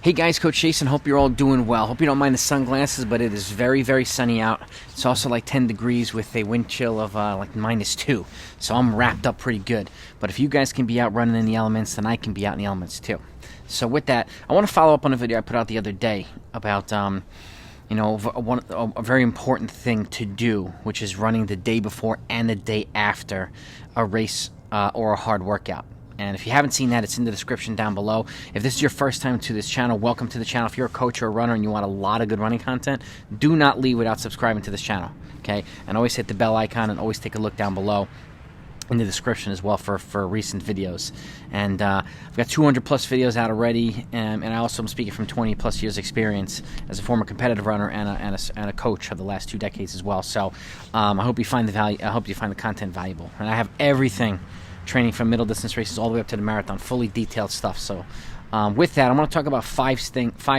Hey guys, Coach Jason, hope you're all doing well. Hope you don't mind the sunglasses, but it is very, very sunny out. It's also like 10 degrees with a wind chill of like -2. So I'm wrapped up pretty good. But if you guys can be out running in the elements, then I can be out in the elements too. So with that, I want to follow up on a video I put out the other day about a very important thing to do, which is running the day before and the day after a race or a hard workout. And if you haven't seen that, it's in the description down below. If this is your first time to this channel, welcome to the channel. If you're a coach or a runner and you want a lot of good running content, do not leave without subscribing to this channel, okay? And always hit the bell icon and always take a look down below in the description as well for recent videos. And I've got 200 plus videos out already, and I also am speaking from 20 plus years experience as a former competitive runner and a coach for the last 2 decades as well. So I hope you find the value. I hope you find the content valuable. And I have everything, training from middle distance races all the way up to the marathon, fully detailed stuff. So with that, I want to talk about five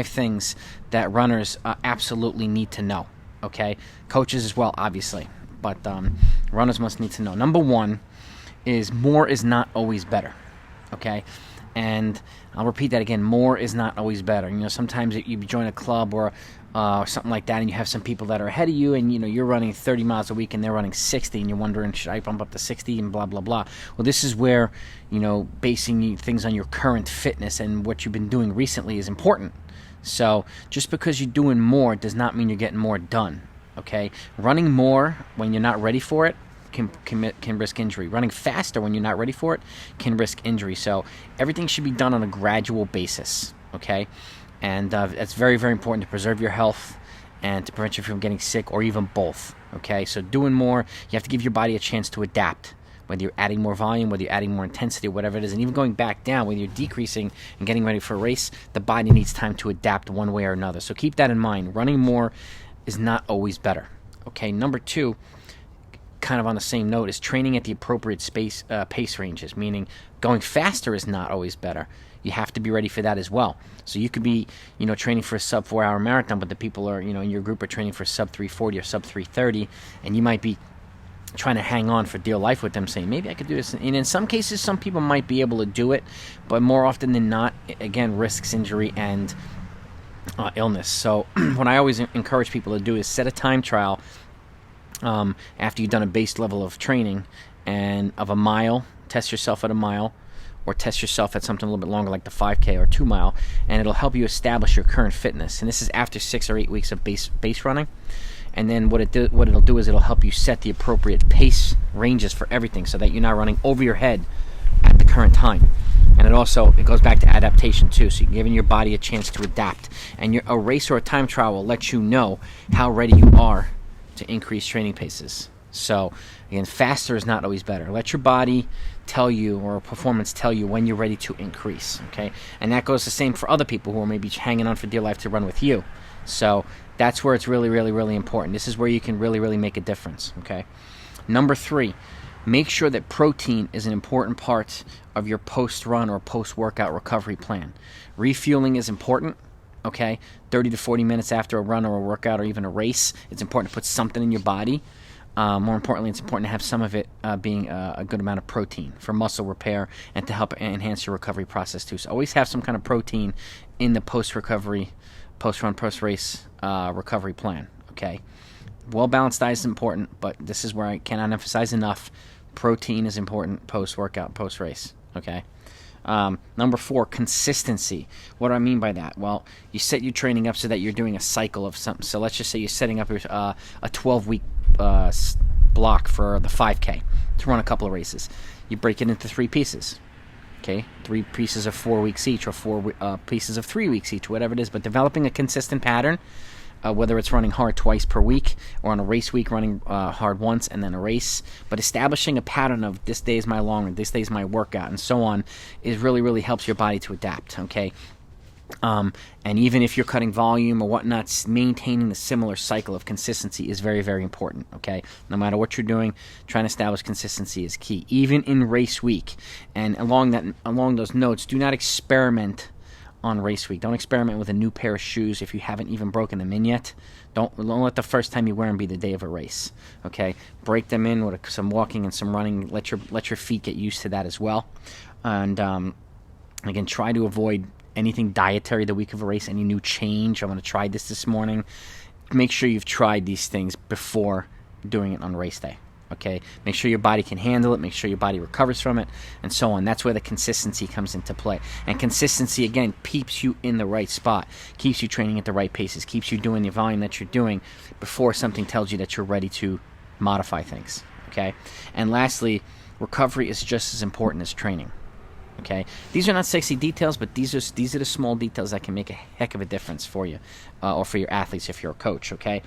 things that runners absolutely need to know, okay? Coaches as well, obviously, but runners must need to know. Number one is more is not always better, okay? And I'll repeat that again, more is not always better. You know, sometimes you join a club or something like that, and you have some people that are ahead of you, and you know you're running 30 miles a week and they're running 60, and you're wondering, should I bump up to 60 and blah blah blah. Well, this is where, you know, basing things on your current fitness and what you've been doing recently is important. So just because you're doing more does not mean you're getting more done, okay? Running more when you're not ready for it can risk injury. Running faster when you're not ready for it can risk injury. So everything should be done on a gradual basis, okay? And it's very, very important to preserve your health and to prevent you from getting sick, or even both, okay? So doing more, you have to give your body a chance to adapt, whether you're adding more volume, whether you're adding more intensity, whatever it is, and even going back down, when you're decreasing and getting ready for a race, the body needs time to adapt one way or another. So keep that in mind. Running more is not always better, okay? Number two, kind of on the same note, is training at the appropriate pace ranges, meaning going faster is not always better. You have to be ready for that as well. So you could be, you know, training for a sub 4 hour marathon, but the people are, you know, in your group are training for sub 340 or sub 330, and you might be trying to hang on for dear life with them, saying, maybe I could do this. And in some cases, some people might be able to do it, but more often than not, again, risks injury and illness. So what I always encourage people to do is set a time trial after you've done a base level of training and of a mile. Test yourself at a mile, or test yourself at something a little bit longer like the 5K or 2 mile, and it'll help you establish your current fitness. And this is after 6 or 8 weeks of base running. And then what it'll do is it'll help you set the appropriate pace ranges for everything, so that you're not running over your head at the current time. And it goes back to adaptation too, so you're giving your body a chance to adapt. And a race or a time trial will let you know how ready you are to increase training paces. So again, faster is not always better. Let your body tell you, or performance tell you, when you're ready to increase, okay? And that goes the same for other people who are maybe hanging on for dear life to run with you. So that's where it's really, really, really important. This is where you can really, really make a difference, okay? Number 3, make sure that protein is an important part of your post-run or post-workout recovery plan. Refueling is important, okay? 30 to 40 minutes after a run or a workout or even a race, it's important to put something in your body. More importantly, it's important to have some of it being a good amount of protein for muscle repair and to help enhance your recovery process too. So always have some kind of protein in the post-recovery, post-run, post-race recovery plan, okay? Well-balanced diet is important, but this is where I cannot emphasize enough. Protein is important post-workout, post-race, okay? Number 4, consistency. What do I mean by that? Well, you set your training up so that you're doing a cycle of something. So let's just say you're setting up a 12-week block for the 5K to run a couple of races. You break it into 3 pieces, okay? 3 pieces of 4 weeks each, or 4 pieces of 3 weeks each, whatever it is. But developing a consistent pattern, whether it's running hard twice per week or on a race week running hard once and then a race, but establishing a pattern of this day is my long run, this day is my workout, and so on, is really, really helps your body to adapt, okay? And even if you're cutting volume or whatnot, maintaining the similar cycle of consistency is very, very important, okay? No matter what you're doing, trying to establish consistency is key, even in race week. And along those notes, do not experiment on race week. Don't experiment with a new pair of shoes if you haven't even broken them in yet. Don't let the first time you wear them be the day of a race, okay? Break them in with some walking and some running. Let your feet get used to that as well. And again, try to avoid anything dietary the week of a race, any new change. I'm going to try this morning. Make sure you've tried these things before doing it on race day. Okay, make sure your body can handle it, make sure your body recovers from it, and so on. That's where the consistency comes into play. And consistency, again, keeps you in the right spot, keeps you training at the right paces, keeps you doing the volume that you're doing before something tells you that you're ready to modify things. Okay, and lastly, recovery is just as important as training. Okay, these are not sexy details, but these are the small details that can make a heck of a difference for you, or for your athletes if you're a coach. Okay,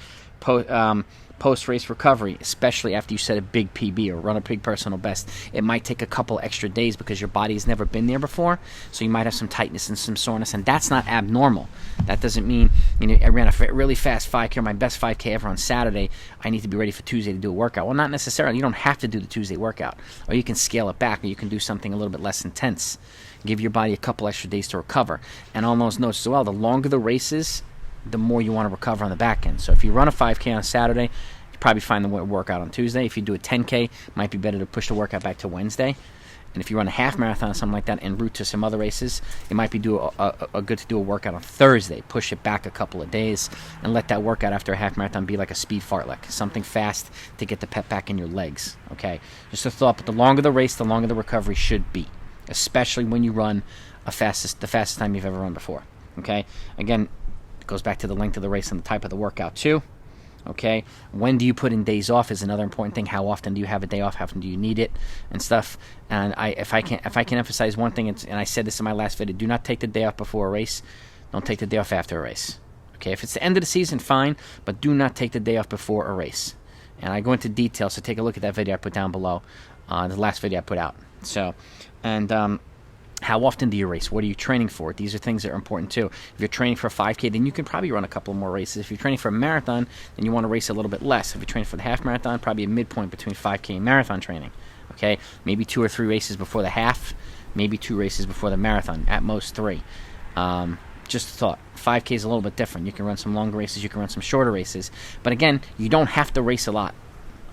post-race recovery, especially after you set a big PB or run a big personal best, it might take a couple extra days because your body's never been there before, so you might have some tightness and some soreness, and that's not abnormal. That doesn't mean, I ran a really fast 5K, my best 5K ever on Saturday, I need to be ready for Tuesday to do a workout. Well, not necessarily. You don't have to do the Tuesday workout, or you can scale it back, or you can do something a little bit less intense. Give your body a couple extra days to recover. And on those notes as well, the longer the race is, the more you want to recover on the back end. So if you run a 5K on Saturday, you probably find the workout on Tuesday. If you do a 10K, it might be better to push the workout back to Wednesday. And if you run a half marathon or something like that en route to some other races, it might be good to do a workout on Thursday. Push it back a couple of days and let that workout after a half marathon be like a speed fartlek, something fast to get the pep back in your legs. Okay, just a thought. But the longer the race, the longer the recovery should be, especially when you run the fastest time you've ever run before. Okay, again, it goes back to the length of the race and the type of the workout too. Okay, when do you put in days off is another important thing. How often do you have a day off? How often do you need it and stuff? And if I can emphasize one thing, and I said this in my last video, do not take the day off before a race. Don't take the day off after a race. Okay, if it's the end of the season, fine, but do not take the day off before a race. And I go into detail, so take a look at that video I put down below, the last video I put out. So, and how often do you race? What are you training for? These are things that are important too. If you're training for a 5K, then you can probably run a couple more races. If you're training for a marathon, then you want to race a little bit less. If you're training for the half marathon, probably a midpoint between 5K and marathon training. Okay, maybe 2 or 3 races before the half, maybe 2 races before the marathon, at most 3. Just a thought. 5K is a little bit different. You can run some longer races, you can run some shorter races. But again, you don't have to race a lot.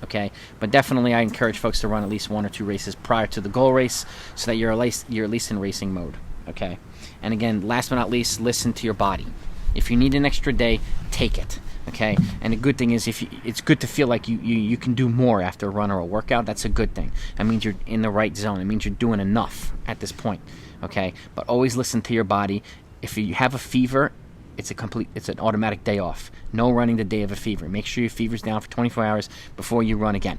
Okay, but definitely I encourage folks to run at least 1 or 2 races prior to the goal race so that you're at least in racing mode. Okay, and again, last but not least, listen to your body. If you need an extra day, take it. Okay, and the good thing is it's good to feel like you can do more after a run or a workout. That's a good thing. That means you're in the right zone. It means you're doing enough at this point. Okay, but always listen to your body. If you have a fever, it's an automatic day off. No running the day of a fever. Make sure your fever's down for 24 hours before you run again.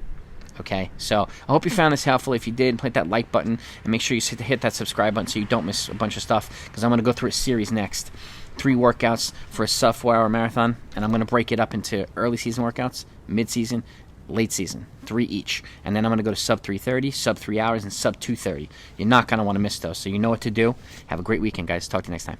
Okay, so I hope you found this helpful. If you did, hit that like button and make sure you hit that subscribe button so you don't miss a bunch of stuff, because I'm going to go through a series next. 3 workouts for a sub 4-hour marathon, and I'm going to break it up into early season workouts, mid-season, late season, 3 each. And then I'm going to go to sub 3:30, sub 3 hours, and sub 2:30. You're not going to want to miss those, so you know what to do. Have a great weekend, guys. Talk to you next time.